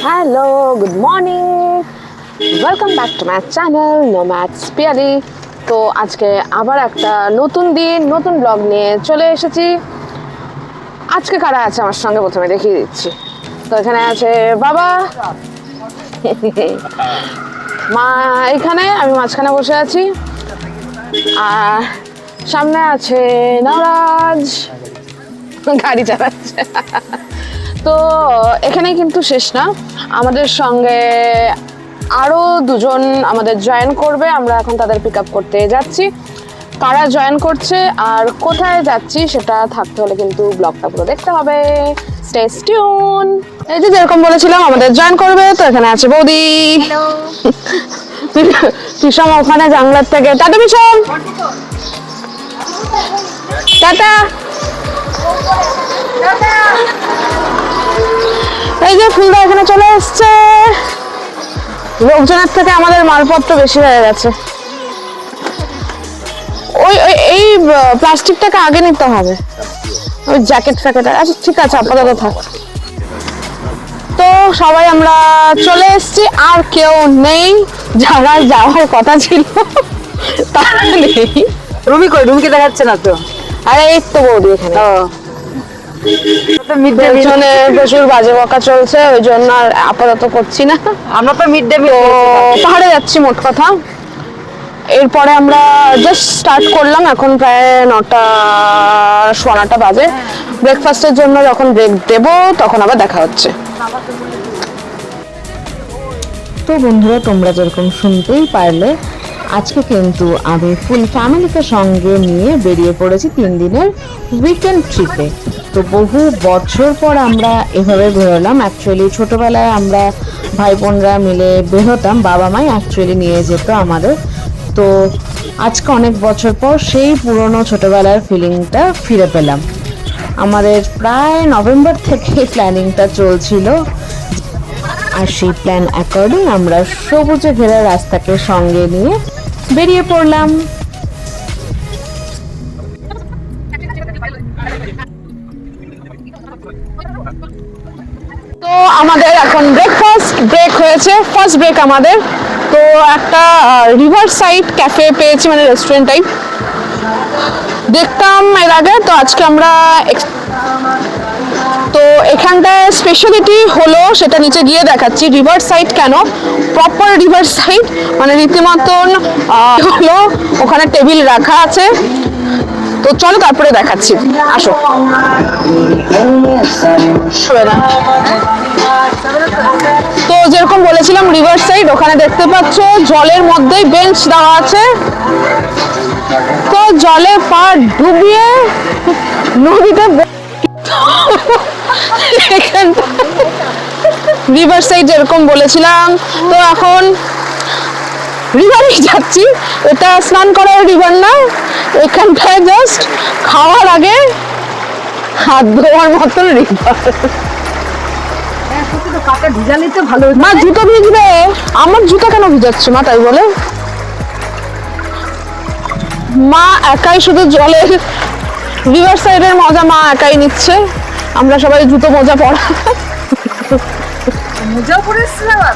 Hello, good morning, welcome back to my channel nomads Piyali. তো আজকে আবার একটা নতুন দিন, নতুন ব্লগ নিয়ে চলে এসেছি। আজকে কারা আছে আমার সঙ্গে প্রথমে দেখিয়ে দিচ্ছি। তো এখানে আছে বাবা, মা এখানে, আমি মাঝখানে বসে আছি, আর সামনে আছে নরাজ, গাড়ি চালাচ্ছে। তো এখানেই কিন্তু শেষ না, আমাদের সঙ্গে আরও দুজন আমাদের জয়েন করবে। আমরা এখন তাদের পিক আপ করতে যাচ্ছি। কারা জয়েন করছে আর কোথায় যাচ্ছি সেটা থাকতে হলে কিন্তু ব্লগটা পুরো দেখতে হবে। Stay tune. এই যে যেরকম বলেছিলাম আমাদের জয়েন করবে। তো এখানে আছে বৌদি। পিসম ওখানে জানলার থেকে। টাটা পিসম, টাটা। এই যে ফুলদা এখানে চলে এসছে। লোকজনের থেকে আমাদের মালপত্র বেশি হয়ে গেছে। ওই এই প্লাস্টিকটাকে আগে নিতে হবে, ওই জ্যাকেট ফ্যাকেট। আচ্ছা ঠিক আছে, আপাতত থাক। তো সবাই আমরা চলে এসেছি, আর কেউ নেই। যারা যাওয়ার কথা ছিল তারা নেই। রুমি কই? রুমিকে দেখাচ্ছে না তো। আরে এই তো বৌদি এখানে। পেছনে প্রচুর বাজে বকা চলছে, ওই জন্য আর আপাতত করছি না। আমরা তো মিড ডে মিল পাহাড়ে যাচ্ছি মোট কথা। এরপরে আমরা জাস্ট স্টার্ট করলাম, এখন প্রায় 9টা 9:15 বাজে। ব্রেকফাস্টের জন্য যখন ব্রেক দেব তখন আবার দেখা হচ্ছে। তো বন্ধুরা, তোমরা যেরকম শুনতেই পারলে, আজকে কিন্তু আমি ফুল ফ্যামিলিকে সঙ্গে নিয়ে বেরিয়ে পড়েছি 3 দিনের উইকেন্ড ট্রিপে। তো বহু বছর পর আমরা এভাবে বেরোলাম। অ্যাকচুয়ালি ছোটোবেলায় আমরা ভাই বোনরা মিলে বেরোতাম, বাবা মাই অ্যাকচুয়ালি নিয়ে যেত আমাদের। তো আজকে অনেক বছর পর সেই পুরনো ছোটোবেলার ফিলিংটা ফিরে পেলাম। আমাদের প্রায় নভেম্বর থেকে প্ল্যানিংটা চলছিল, আর সেই প্ল্যান অ্যাকর্ডিং আমরা সবুজে ঘেরা রাস্তাকে সঙ্গে নিয়ে বেরিয়ে পড়লাম। তো আমাদের এখন ব্রেকফাস্ট ব্রেক হয়েছে, ফার্স্ট ব্রেক আমাদের। তো একটা রিভার সাইড ক্যাফে পেয়েছি, মানে রেস্টুরেন্ট টাইপ। দেখতাম এর আগে, তো আজকে আমরা তো এখানটায় স্পেশালিটি হলো সেটা নিচে গিয়ে দেখাচ্ছি। রিভার সাইড কেন, প্রপার রিভার সাইড, মানে রীতিমতন হলো ওখানে টেবিল রাখা আছে। তো চলো তারপরে দেখাচ্ছি, আসো। তো যেরকম বলেছিলাম রিভার সাইড, ওখানে দেখতে পাচ্ছ জলের মধ্যেই বেঞ্চ দেওয়া আছে। তো জলে পা ডুবিয়ে নদীতে রিভার সাইড যেরকম বলেছিলাম। তো এখন রিভারে যাচ্ছি। এটা স্নান করার রিভার না, এখানটায় জাস্ট খাওয়ার আগে হাত ধোয়ার মতন রিভার। মা জুতো ভিজবে। আমার জুতো কেন ভিজাচ্ছে মা? তাই বলে মা একাই শুধু জলের রিভার সাইডের মজা মা একাই নিচ্ছে, আমরা সবাই জুতো মোজা পরা। মোজা পরে এসেছিলাম। আর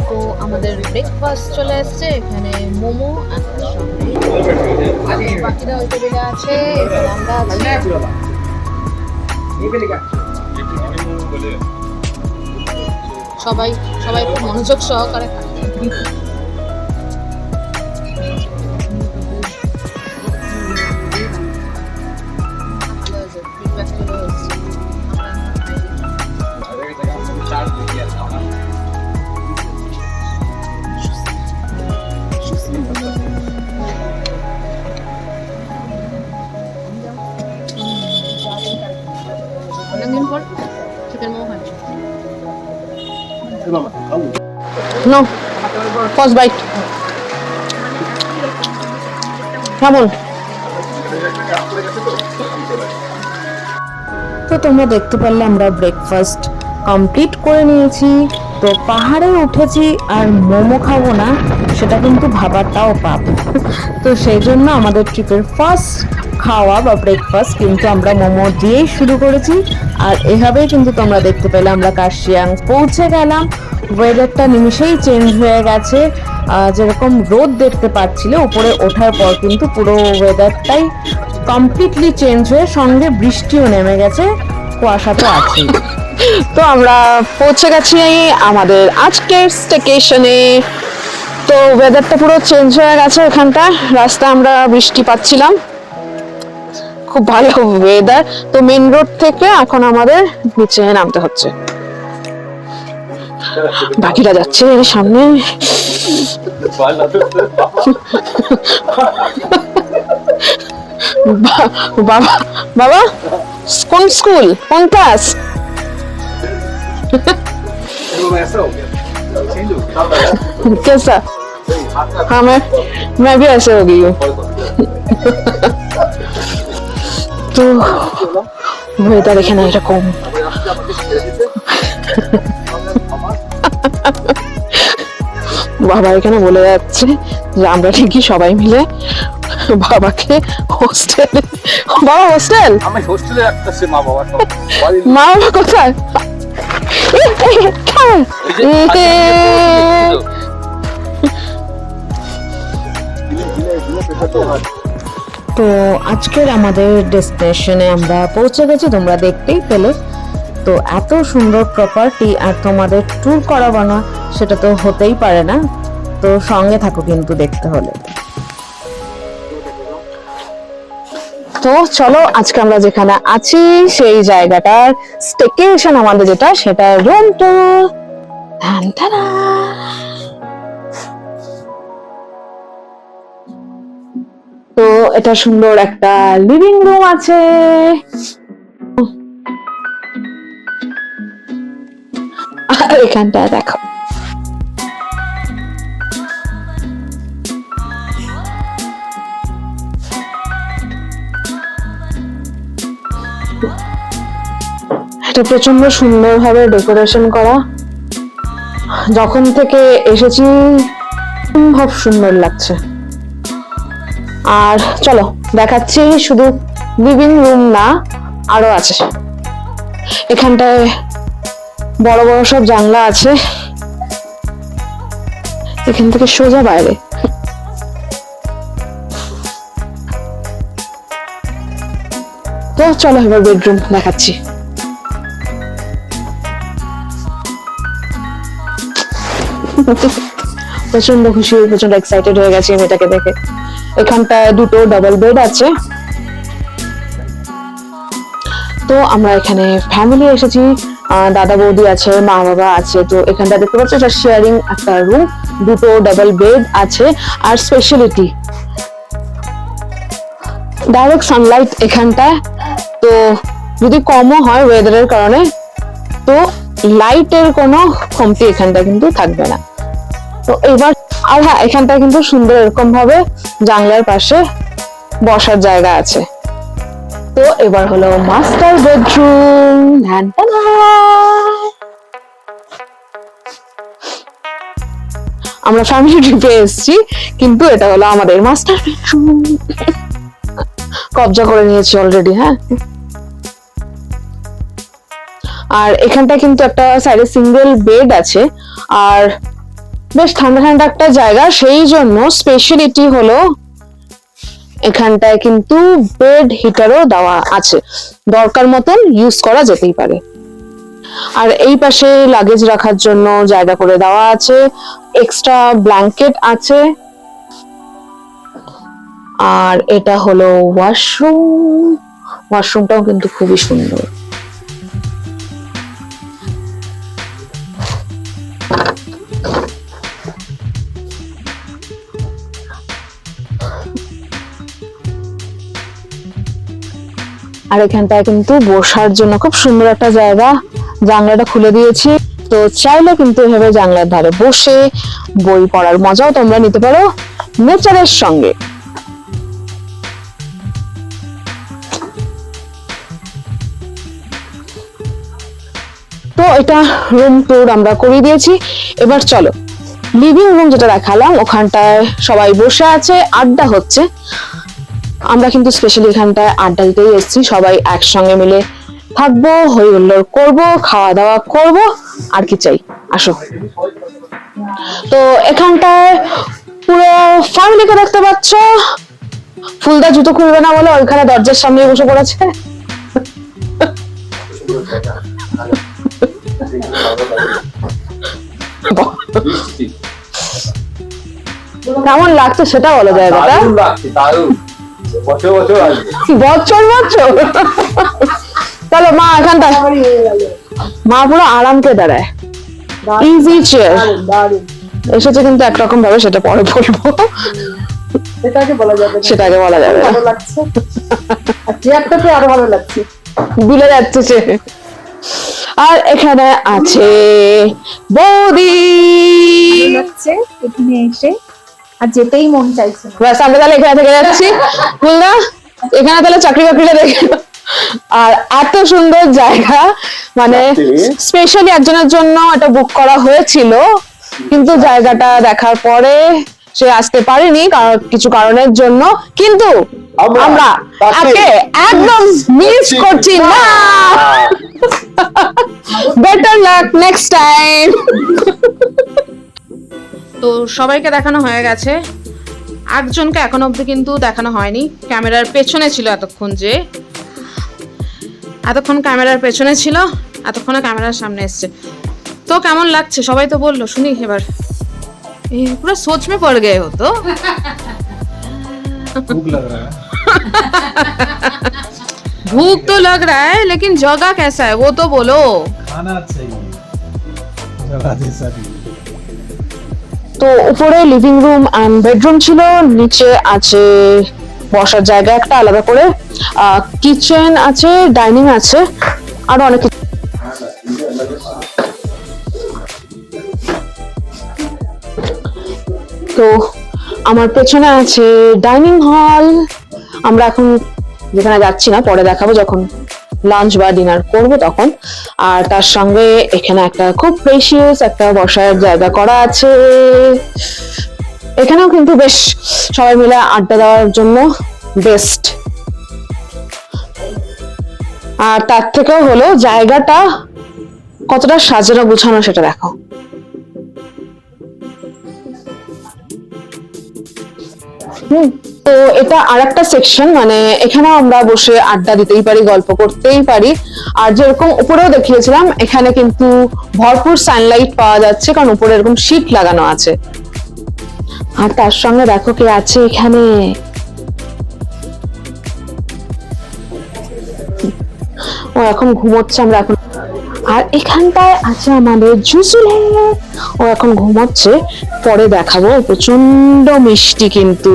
তো আমাদের ব্রেকফাস্ট চলে এসছে। এখানে মোমো আর বাকিরা ওই টেবিলে আছে, এখানে আমরা আছি। সবাই সবাই খুব মনোযোগ সহকারে খাচ্ছে। অনেকদিন পর চিকেন মোমো খাচ্ছি। নো ফার্স্ট বাইট কেমন? তো তোমরা দেখতে পারলে আমরা ব্রেকফাস্ট কমপ্লিট করে নিয়েছি। তো পাহাড়ে উঠেছি আর মোমো খাবো না সেটা কিন্তু ভাবাটাও পাপ। তো সেই জন্য আমাদের ট্রিপের ফার্স্ট খাওয়া বা ব্রেকফাস্ট কিন্তু আমরা মোমো দিয়েই শুরু করেছি। আর এভাবেই কিন্তু তোমরা দেখতে পেলে আমরা কার্শিয়াং পৌঁছে গেলাম। ওয়েদারটা নিমিষেই চেঞ্জ হয়ে গেছে। যেরকম রোদ দেখতে পাচ্ছিলে উপরে ওঠার পর কিন্তু পুরো ওয়েদারটাই কমপ্লিটলি চেঞ্জ হয়ে সঙ্গে বৃষ্টিও নেমে গেছে, কুয়াশা তো আছেই। তো আমরা পৌঁছে গেছি আমাদের আজকের স্টেকেশনে। তো ওয়েদারটা পুরো চেঞ্জ হয়ে গেছে এখানটা। রাস্তা আমরা বৃষ্টি পাচ্ছিলাম, খুব ভালো ওয়েদার। তো মেন রোড থেকে এখন আমাদের নিচে নামতে হচ্ছে। বাকিরা যাচ্ছে সামনে। বাবা বাবা কোন স্কুল, কোন ক্লাস? कैसा? हाँ मैं भी ऐसे हो गई हूँ। তো ওয়েদার এখানে এরকম। বাবা এখানে বলে যাচ্ছে যে আমরা ঠিকই সবাই মিলে বাবাকে হোস্টেলে, বাবা হোস্টেল, আমি হোস্টেলে রাখতেছি মা বাবা সব। মা বাবা কোথায়? তো আজকের আমাদের ডেস্টিনেশনে আমরা পৌঁছে গেছি, তোমরা দেখতেই পেলে। তো এত সুন্দর প্রপার্টি আর তোমাদের ট্যুর করাবো না সেটা তো হতেই পারে না। তো সঙ্গে থাকো কিন্তু দেখতে হলে। তো চলো আজকে আমরা যেখানে আছি সেই জায়গাটার স্টেকেশন আমাদের যেটা, সেটা রুম ট্যুর। তো এটা সুন্দর একটা লিভিং রুম আছে। আর এখানটায় দেখো এটা প্রচন্ড সুন্দরভাবে ডেকোরেশন করা। যখন থেকে এসেছি খুব সুন্দর লাগছে। আর চলো দেখাচ্ছি, শুধু লিভিং রুম না আরো আছে। এখানটায় বড় বড় সব জানলা আছে, এখান থেকে সোজা বাইরে। তো চলো এবার বেডরুম দেখাচ্ছি। প্রচন্ড খুশি, প্রচন্ড এক্সাইটেড হয়ে গেছি মেয়েটাকে দেখে। এখানটায় দুটো ডাবল বেড আছে। তো আমরা এখানে ফ্যামিলি এসেছি, দাদা বৌদি আছে, মা বাবা আছে। তো এখানটা দেখতে পাচ্ছ এটা শেয়ারিং একটা রুম, দুটো ডাবল বেড আছে। আর স্পেশালিটি ডাইরেক্ট সানলাইট এখানটায়। তো যদি কমও হয় ওয়েদারের কারণে তো লাইটের কোনো কমতি এখানটা কিন্তু থাকবে না। তো এবার আর হ্যাঁ, এখানটা কিন্তু সুন্দর এরকম ভাবে জানলার পাশে বসার জায়গা আছে। তো এবার হলো মাস্টার বেডরুম। আমরা ফ্যামিলি ট্রিপে এসেছি কিন্তু এটা হলো আমাদের মাস্টার বেডরুম। কবজা করে নিয়েছি অলরেডি। হ্যাঁ, আর এখানটা কিন্তু একটা সাইডে সিঙ্গেল বেড আছে। আর বেশ ঠান্ডা ঠান্ডা একটা জায়গা, সেই জন্য স্পেশালিটি হলো এখানটায় কিন্তু বেড হিটারও দেওয়া আছে, দরকার মতন ইউজ করা যেতেই পারে। আর এই পাশে লাগেজ রাখার জন্য জায়গা করে দেওয়া আছে, এক্সট্রা ব্ল্যাঙ্কেট আছে। আর এটা হলো ওয়াশরুম, ওয়াশরুমটাও কিন্তু খুবই সুন্দর। আর এখানটায় কিন্তু বসার জন্য খুব সুন্দর একটা জায়গা, জানলাটা খুলে দিয়েছি। তো চাইলে কিন্তু এভাবে জানলার ধারে বসে বই পড়ার মজাও তোমরা নিতে পারো নেচারের সঙ্গে। তো এটা রুম ট্যুর আমরা করিয়ে দিয়েছি। এবার চলো লিভিং রুম যেটা দেখালাম, ওখানটায় সবাই বসে আছে, আড্ডা হচ্ছে। আমরা কিন্তু স্পেশালি এখানটায় আড্ডা দিতেই এসেছি, সবাই একসঙ্গে মিলে থাকবো, হই হুল্লোড় করবো, খাওয়া দাওয়া করবো, আর কি চাই, আসো। তো এখানটায় পুরো ফ্যামিলিকে দেখতে পাচ্ছ। ফুলদা জুতো খুলবে না বলে ওইখানে দরজার সামনে বসে পড়েছে। কেমন লাগছে সেটা বলো জায়গাটা? দারুণ লাগছে, দারুণ। বছর বছর আসবে। বছর বছর। চলো মা এখানটা, মা পুরো আরামকে দাঁড়ায়, ইজি চেয়ার এসেছে কিন্তু একরকম ভাবে, সেটা পরে বলবো, সেটাকে বলা যাবে না। সেটাকে বলা যাবে না। ভালো লাগছে, আর চেয়ারটাতে আরো ভালো লাগছে। ভুলে যাচ্ছে সে। আর এখানে আছে বৌদি, লাগছে এখানে এসে, আর যেতেই মন চাইছে না। ব্যাস আমরা তাহলে এখানে থেকে যাচ্ছি। বুঝলা, এখানে তাহলে চাকরি বাকরিটা দেখে। আর এত সুন্দর জায়গা, মানে স্পেশালি একজনের জন্য এটা বুক করা হয়েছিল, কিন্তু জায়গাটা দেখার পরে সে আসতে পারেনি কিছু কারণের জন্য, কিন্তু আমরা তাকে একদম মিস করছি না। Better luck next time. তো সবাইকে দেখানো হয়ে গেছে, একজনকে এখন অব্দি কিন্তু দেখানো হয়নি, ক্যামেরার পেছনে ছিল এতক্ষণ, যে এতক্ষণ ক্যামেরার পেছনে ছিল, এতক্ষণে ক্যামেরার সামনে এসছে। তো কেমন লাগছে সবাই তো বললো, শুনি এবার। पूरा सोच में पड़ गए हो तो। भूख लग रहा है। भूख तो लग रहा है, लेकिन जगह कैसा है वो तो बोलो। खाना चाहिए, जगह जैसा भी। তো উপরে লিভিং রুম এন্ড বেডরুম ছিল, নিচে আছে বসার জায়গা একটা আলাদা করে, কিচেন আছে, ডাইনিং আছে, আর অনেক কিছু। তো আমার পেছনে আছে ডাইনিং হল। আমরা এখন যেখানে যাচ্ছি না, পরে দেখাবো যখন লাঞ্চ বা ডিনার করব তখন। আর তার সঙ্গে এখানে একটা খুব প্রেশিয়াস একটা বসার জায়গা করা আছে। এখানেও কিন্তু বেশ সবাই মিলে আড্ডা দেওয়ার জন্য বেস্ট। আর তার থেকেও হলো জায়গাটা কতটা সাজানো গুছানো সেটা দেখো। তো এটা আরেকটা সেকশন, মানে এখানে আমরা বসে আড্ডা দিতেই পারি, গল্প করতেই পারি। আর যেরকম উপরেও দেখিয়েছিলাম, এখানে কিন্তু ভরপুর সানলাইট পাওয়া যাচ্ছে, কারণ উপরে এরকম শীট লাগানো আছে। আর তার সঙ্গে দেখো কে আছে এখানে, ও এখন ঘুমোচ্ছে, আমরা এখন। আর এখানটায় আছে আমাদের জুসুলে, ও এখন ঘুমাচ্ছে, পরে দেখাবো। প্রচন্ড মিষ্টি কিন্তু,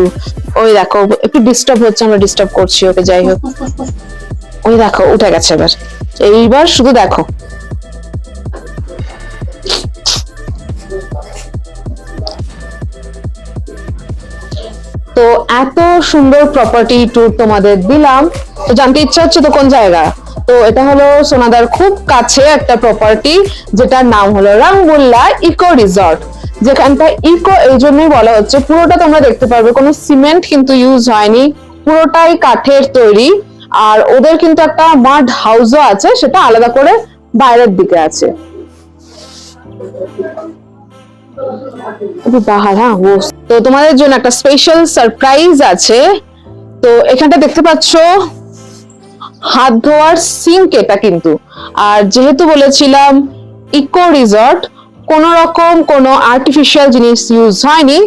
ওই দেখো একটু ডিস্টার্ব হচ্ছে, আমরা ডিস্টার্ব করছি ওকে, যাই হোক। ওই দেখো উঠে গেছে এবার, এইবার শুধু দেখো। তো এত সুন্দর প্রপার্টি ট্যুর তোমাদের দিলাম, তো জানতে ইচ্ছা হচ্ছে তো কোন জায়গা। তো এটা হলো সোনাদার খুব কাছে একটা প্রপার্টি, যেটার নাম হলো রাঙ্গুল্লা ইকো রিসর্ট। যেখানটা ইকো এই জন্যই বলা হচ্ছে, পুরোটা তোমরা দেখতে পারবে কোনো সিমেন্ট কিন্তু ইউজ হয়নি, পুরোটাই কাঠের তৈরি। আর ওদের কিন্তু একটা মাড হাউসও আছে, সেটা আলাদা করে বাইরের দিকে আছে। বাহার, হ্যাঁ, তো তোমাদের জন্য একটা স্পেশাল সারপ্রাইজ আছে। তো এখানটা দেখতে পাচ্ছ হাত ধোয়ার সিঙ্ক এটা কিন্তু। আর যেহেতু বলেছিলাম ইকো রিসর্ট, কোন রকম কোনো আর্টিফিশিয়াল জিনিস ইউজ হয়নি,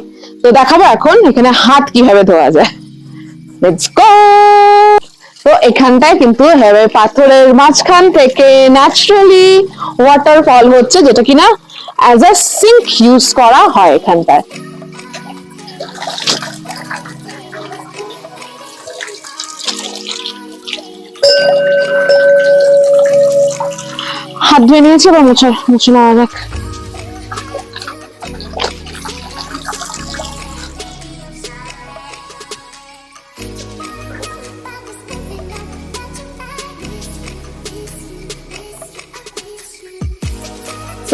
তো দেখাবো এখন এখানে হাত কিভাবে ধোয়া যায়। Let's go. তো এখানটায় কিন্তু হেবে পাথরের মাঝখান থেকে ন্যাচারালি ওয়াটারফল হচ্ছে, যেটা কিনা অ্যাজ আ সিঙ্ক ইউজ করা হয় এখানটায়। হাত ধুয়ে নিয়েছি, এবার মুছে নেওয়া যাক।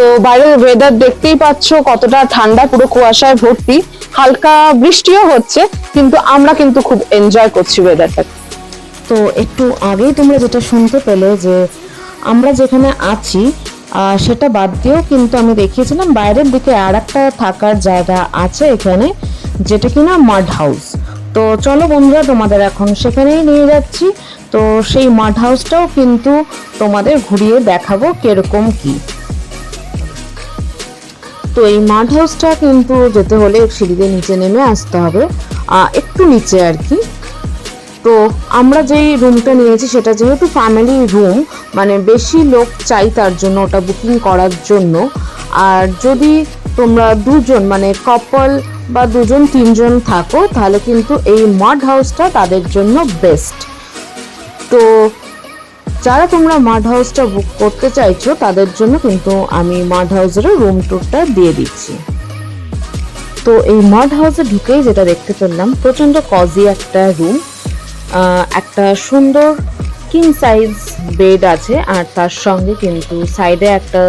তো বাইরের ওয়েদার দেখতেই পাচ্ছ কতটা ঠান্ডা, পুরো কুয়াশায় ভর্তি, হালকা বৃষ্টিও হচ্ছে, কিন্তু আমরা কিন্তু খুব এনজয় করছি ওয়েদারটা। তো একটু আগেই তোমরা যেটা শুনতে পেলে যে আমরা যেখানে আছি সেটা বাদ দিয়েও কিন্তু আমি দেখিয়েছিলাম বাইরের দিকে আর একটা থাকার জায়গা আছে এখানে, যেটা কিনা মাড হাউস। তো চলো বন্ধুরা, তোমাদের এখন সেখানেই নিয়ে যাচ্ছি। তো সেই মাড হাউসটাও কিন্তু তোমাদের ঘুরিয়ে দেখাবো কিরকম কি। তো এই মাড হাউসটা কিন্তু যেতে হলে সিঁড়িতে নিচে নেমে আসতে হবে, একটু নিচে আর কি। তো আমরা যেই রুমটা নিয়েছি সেটা যেহেতু ফ্যামিলি রুম, মানে বেশি লোক চাই তার জন্য ওটা বুকিং করার জন্য। আর যদি তোমরা দুজন মানে কাপল বা দুজন তিনজন থাকো তাহলে কিন্তু এই মাড হাউসটা তাদের জন্য বেস্ট। তো যারা তোমরা মাড হাউসটা বুক করতে চাইছো তাদের জন্য কিন্তু আমি মাড হাউসের রুম ট্যুরটা দিয়ে দিচ্ছি। তো এই মাড হাউসে ঢুকেই যেটা দেখতে পেলাম, প্রচণ্ড কজি একটা রুম, একটা সুন্দর কিং সাইজ বেড আছে, আর তার সঙ্গে কিন্তু সাইডে একটা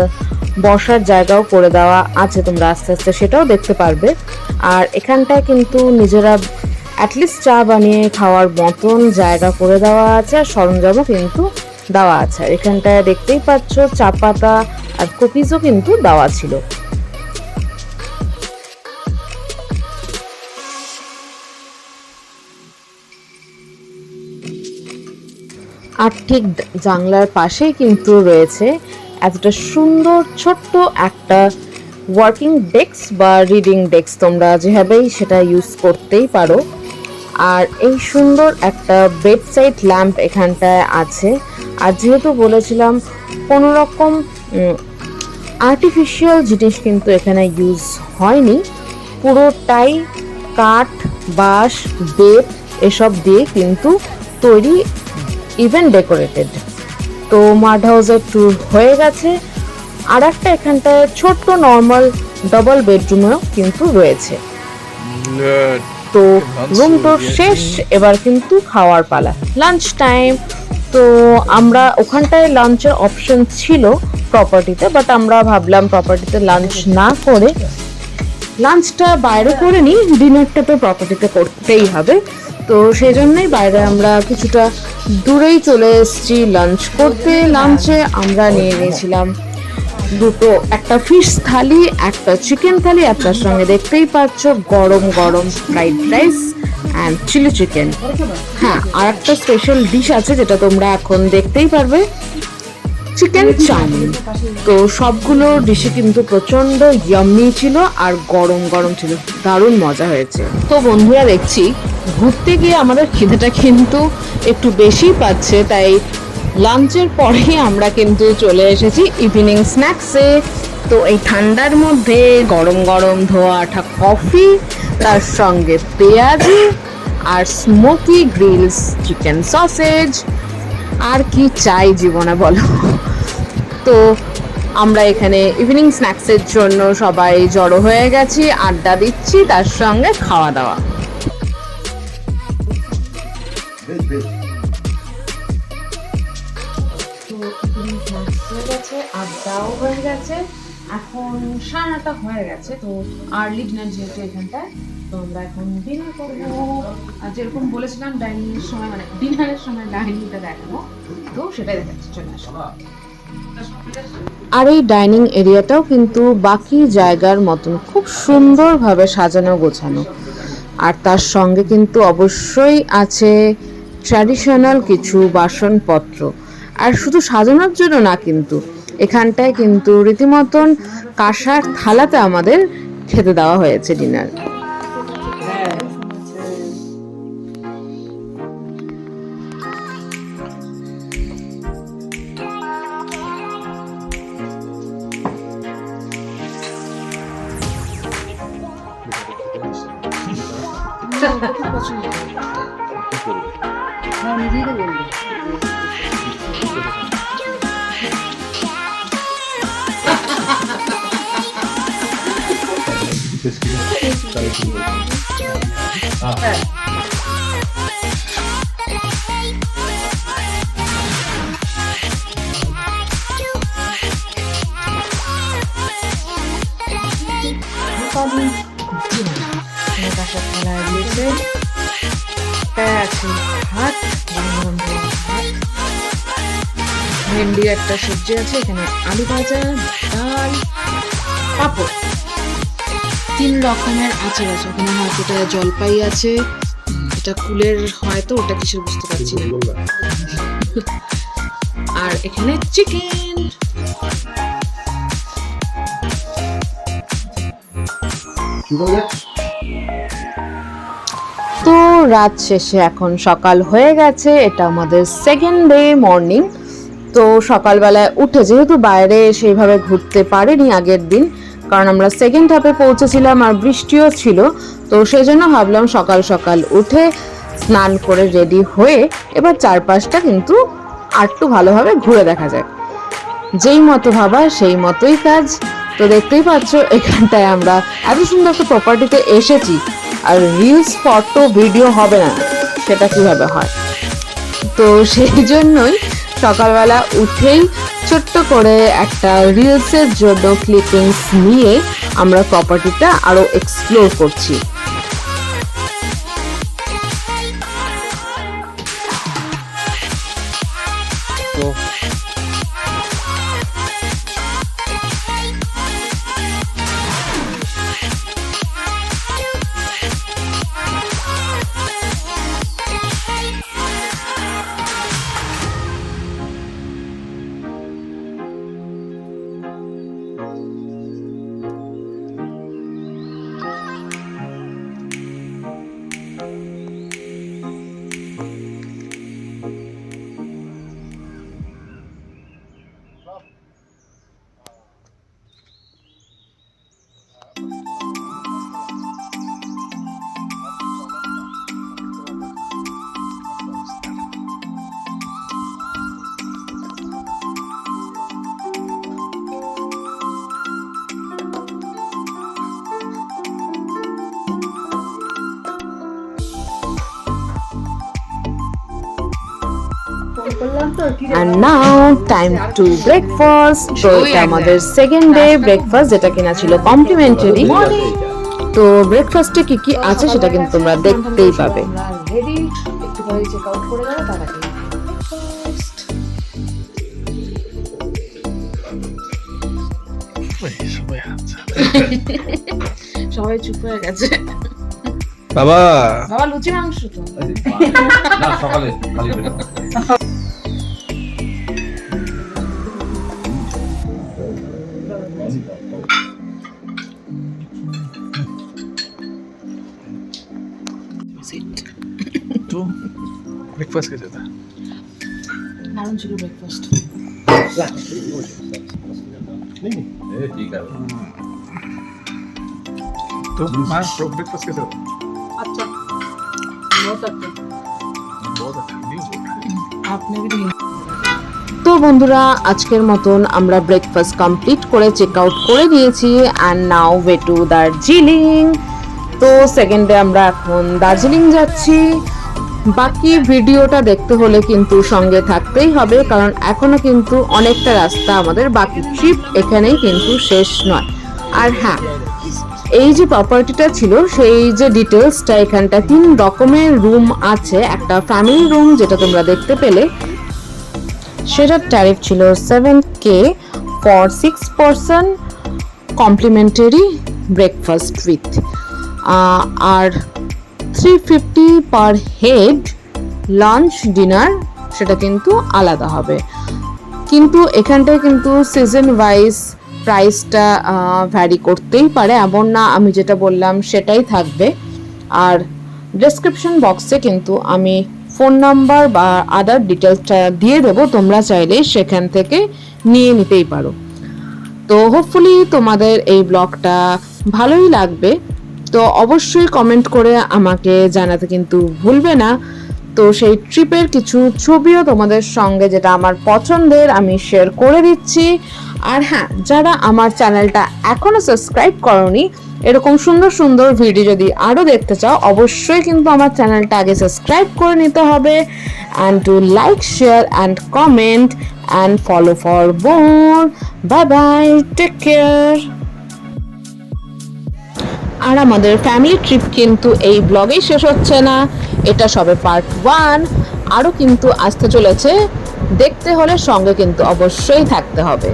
বসার জায়গাও করে দেওয়া আছে, তোমরা আস্তে আস্তে সেটাও দেখতে পারবে। আর এখানটায় কিন্তু নিজেরা অ্যাটলিস্ট চা বানিয়ে খাওয়ার মতন জায়গা করে দেওয়া আছে, আর সরঞ্জামও কিন্তু দেওয়া আছে। আর এখানটায় দেখতেই পাচ্ছ চা পাতা আর কুকিজও কিন্তু দেওয়া ছিল। আর ঠিক জানলার পাশেই কিন্তু রয়েছে এতটা সুন্দর ছোট্ট একটা ওয়ার্কিং ডেস্ক বা রিডিং ডেস্ক, তোমরা যেভাবেই সেটা ইউজ করতেই পারো। আর এই সুন্দর একটা বেডসাইড ল্যাম্প এখানটায় আছে। আর যেহেতু বলেছিলাম কোনো রকম আর্টিফিশিয়াল জিনিস কিন্তু এখানে ইউজ হয়নি, পুরোটাই কাঠ, বাঁশ, বেত এসব দিয়ে কিন্তু তৈরি, ইভেন ডেকোরেটেড। তো মাড হাউসের ট্যুর হয়ে গেছে। আর একটা এখানটায় ছোট্ট নর্মাল ডাবল বেডরুমও কিন্তু রয়েছে। তো রুম টুর শেষ, এবার কিন্তু খাওয়ার পালা, লাঞ্চ টাইম। তো আমরা ওখানটায় লাঞ্চের অপশন ছিল প্রপার্টিতে, বাট আমরা ভাবলাম প্রপার্টিতে লাঞ্চ না করে লাঞ্চটা বাইরে করে নিই, ডিনারটা তো প্রপার্টিতে করতেই হবে। তো সেই জন্যই বাইরে আমরা কিছুটা দূরেই চলে এসেছি লাঞ্চ করতে। লাঞ্চে আমরা নিয়ে নিয়েছিলাম দুটো, একটা ফিশ থালি, একটা চিকেন থালি, আর তার সঙ্গে দেখতেই পাচ্ছ গরম গরম fried rice and chilli chicken. হ্যাঁ, আর একটা স্পেশাল ডিশ আছে যেটা তোমরা এখন দেখতেই পারবে, চিকেন চাউমিন। তো সবগুলো ডিশে কিন্তু প্রচন্ড ইয়াম্মি ছিল আর গরম গরম ছিল, দারুণ মজা হয়েছে। তো বন্ধুরা, দেখছি ঘুরতে গিয়ে আমাদের খিদেটা কিন্তু একটু বেশি পাচ্ছে, তাই লাঞ্চের পরেই আমরা কিন্তু চলে এসেছি ইভিনিং স্ন্যাক্সে। তো এই ঠান্ডার মধ্যে গরম গরম ধোয়া ওঠা কফি, তার সঙ্গে পেঁয়াজি আর স্মোকি গ্রিলস চিকেন সসেজ, আর কি চাই জীবনে বলো। তো আমরা এখানে ইভিনিং স্ন্যাক্সের জন্য সবাই জড়ো হয়ে গেছি, আড্ডা দিচ্ছি, তার সঙ্গে খাওয়া দাওয়া। আড্ডাও হয়ে গেছে, এখন 9:30 হয়ে গেছে। তো আর্লি ডিনার যেহেতু এখানটায়, তো আমরা এখন ডিনার করবো। আর যেরকম বলেছিলাম ডাইনিং এর সময়, মানে ডিনারের সময় ডাইনিংটা দেখাবো, তো সেটাই দেখাচ্ছি, চলে আসো। আর এই ডাইনিং এরিয়াটাও কিন্তু বাকি জায়গার মতন খুব সুন্দরভাবে সাজানো গোছানো। আর তার সঙ্গে কিন্তু অবশ্যই আছে ট্র্যাডিশনাল কিছু বাসনপত্র। আর শুধু সাজানোর জন্য না, কিন্তু এখানটায় কিন্তু রীতিমতন কাঁসার থালাতে আমাদের খেতে দেওয়া হয়েছে ডিনার। সকালই কাঁসার থালায় দিয়েছে, আছে ভাত, গরম গরম ভাত, ভেন্ডি একটা সবজি আছে, এখানে আলু ভাজা, ডাল, পাঁপড়, 3 রকমের আচার আছে। ওখানে হয়তো এটা জলপাই আছে, এটা কুলের হয়তো, ওটা কিসের বুঝতে পারছি না। আর এখানে চিকেন। তো রাত শেষে এখন সকাল হয়ে গেছে, এটা আমাদের সেকেন্ড ডে মর্নিং। তো সকালবেলায় উঠে, যেহেতু বাইরে সেইভাবে ঘুরতে পারিনি আগের দিন, কারণ আমরা সেকেন্ড হাফে পৌঁছেছিলাম আর বৃষ্টিও ছিল, তো সেই জন্য ভাবলাম সকাল সকাল উঠে স্নান করে রেডি হয়ে এবার চারপাশটা কিন্তু আরটু ভালোভাবে ঘুরে দেখা যায়। যেই মতো ভাবা সেই মতোই কাজ। তো দেখতেই পাচ্ছ এখানটায় আমরা এত সুন্দর একটা প্রপার্টিতে এসেছি, আর রিলস ফটো ভিডিও হবে না সেটা কিভাবে হয়। তো সেই জন্যই সকালবেলা উঠেই ছোট্ট করে একটা রিলসের জন্য ক্লিপিংস নিয়ে আমরা প্রপার্টিটা আরো এক্সপ্লোর করছি। And now time to breakfast. তো এটা আমাদের সেকেন্ড ডে ব্রেকফাস্ট, যেটা কিনা ছিল কমপ্লিমেন্টারি। তো ব্রেকফাস্টে কি কি আছে সেটা কিন্তু তোমরা দেখতেই পাবে। রেডি, একটু পরে চেক আউট করে যাবো, তার আগে সবাই চুপ হয়ে গেছে। বাবা বাবা লুচি মাংস তো না, সকালে খালি পেটে। তো ব্রেকফাস্ট कैसे था? দারুণ ছিল ব্রেকফাস্ট। नहीं नहीं ठीक है। तो मां ब्रेकफास्ट कैसे था? আচ্ছা बहुत अच्छा। बहुत अच्छा न्यूज़। আপনি भी नहीं। তো বন্ধুরা, আজকের মতন আমরা ব্রেকফাস্ট কমপ্লিট করে চেক আউট করে দিয়েছি। And now way to Darjeeling. তো সেকেন্ড ডে আমরা এখন দার্জিলিং যাচ্ছি। বাকি ভিডিওটা দেখতে হলে কিন্তু সঙ্গে থাকতেই হবে, কারণ এখনো কিন্তু অনেকটা রাস্তা আমাদের বাকি। ট্রিপ এখানেই কিন্তু শেষ নয়। আর হ্যাঁ, এই যে প্রপার্টিটা ছিল সেই যে ডিটেলসটা, এখানটা 3 রকমের রুম আছে। একটা ফ্যামিলি রুম যেটা তোমরা দেখতে পেলে, সেটার ট্যারিফ ছিল 7K for 6 person, complimentary breakfast with, আর 350 পার হেড লাঞ্চ ডিনার, সেটা কিন্তু আলাদা হবে। কিন্তু এখানটায় কিন্তু সিজন ওয়াইজ প্রাইসটা ভ্যারি করতেই পারে, এমন না আমি যেটা বললাম সেটাই থাকবে। আর ডেসক্রিপশন বক্সে কিন্তু আমি ফোন নাম্বার বা আদার ডিটেলসটা দিয়ে দেবো, তোমরা চাইলে সেখান থেকে নিয়ে নিতেই পারো। তো হোপফুলি তোমাদের এই ব্লগটা ভালোই লাগবে। তো অবশ্যই কমেন্ট করে আমাকে জানাতে কিন্তু ভুলবে না। তো সেই ট্রিপের কিছু ছবিও তোমাদের সঙ্গে, যেটা আমার পছন্দের, আমি শেয়ার করে দিচ্ছি। আর হ্যাঁ, যারা আমার চ্যানেলটা এখনো সাবস্ক্রাইব করোনি, এরকম সুন্দর সুন্দর ভিডিও যদি আরও দেখতে চাও, অবশ্যই কিন্তু আমার চ্যানেলটা আগে সাবস্ক্রাইব করে নিতে হবে। And to like, share and comment and follow for more. Bye bye, take care. আর আমাদের ফ্যামিলি ট্রিপ কিন্তু এই ব্লগেই শেষ হচ্ছে না, এটা সবে পার্ট 1, আরও কিন্তু আসতে চলেছে। দেখতে হলে সঙ্গে কিন্তু অবশ্যই থাকতে হবে।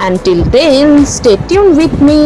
Until then, stay tuned with me.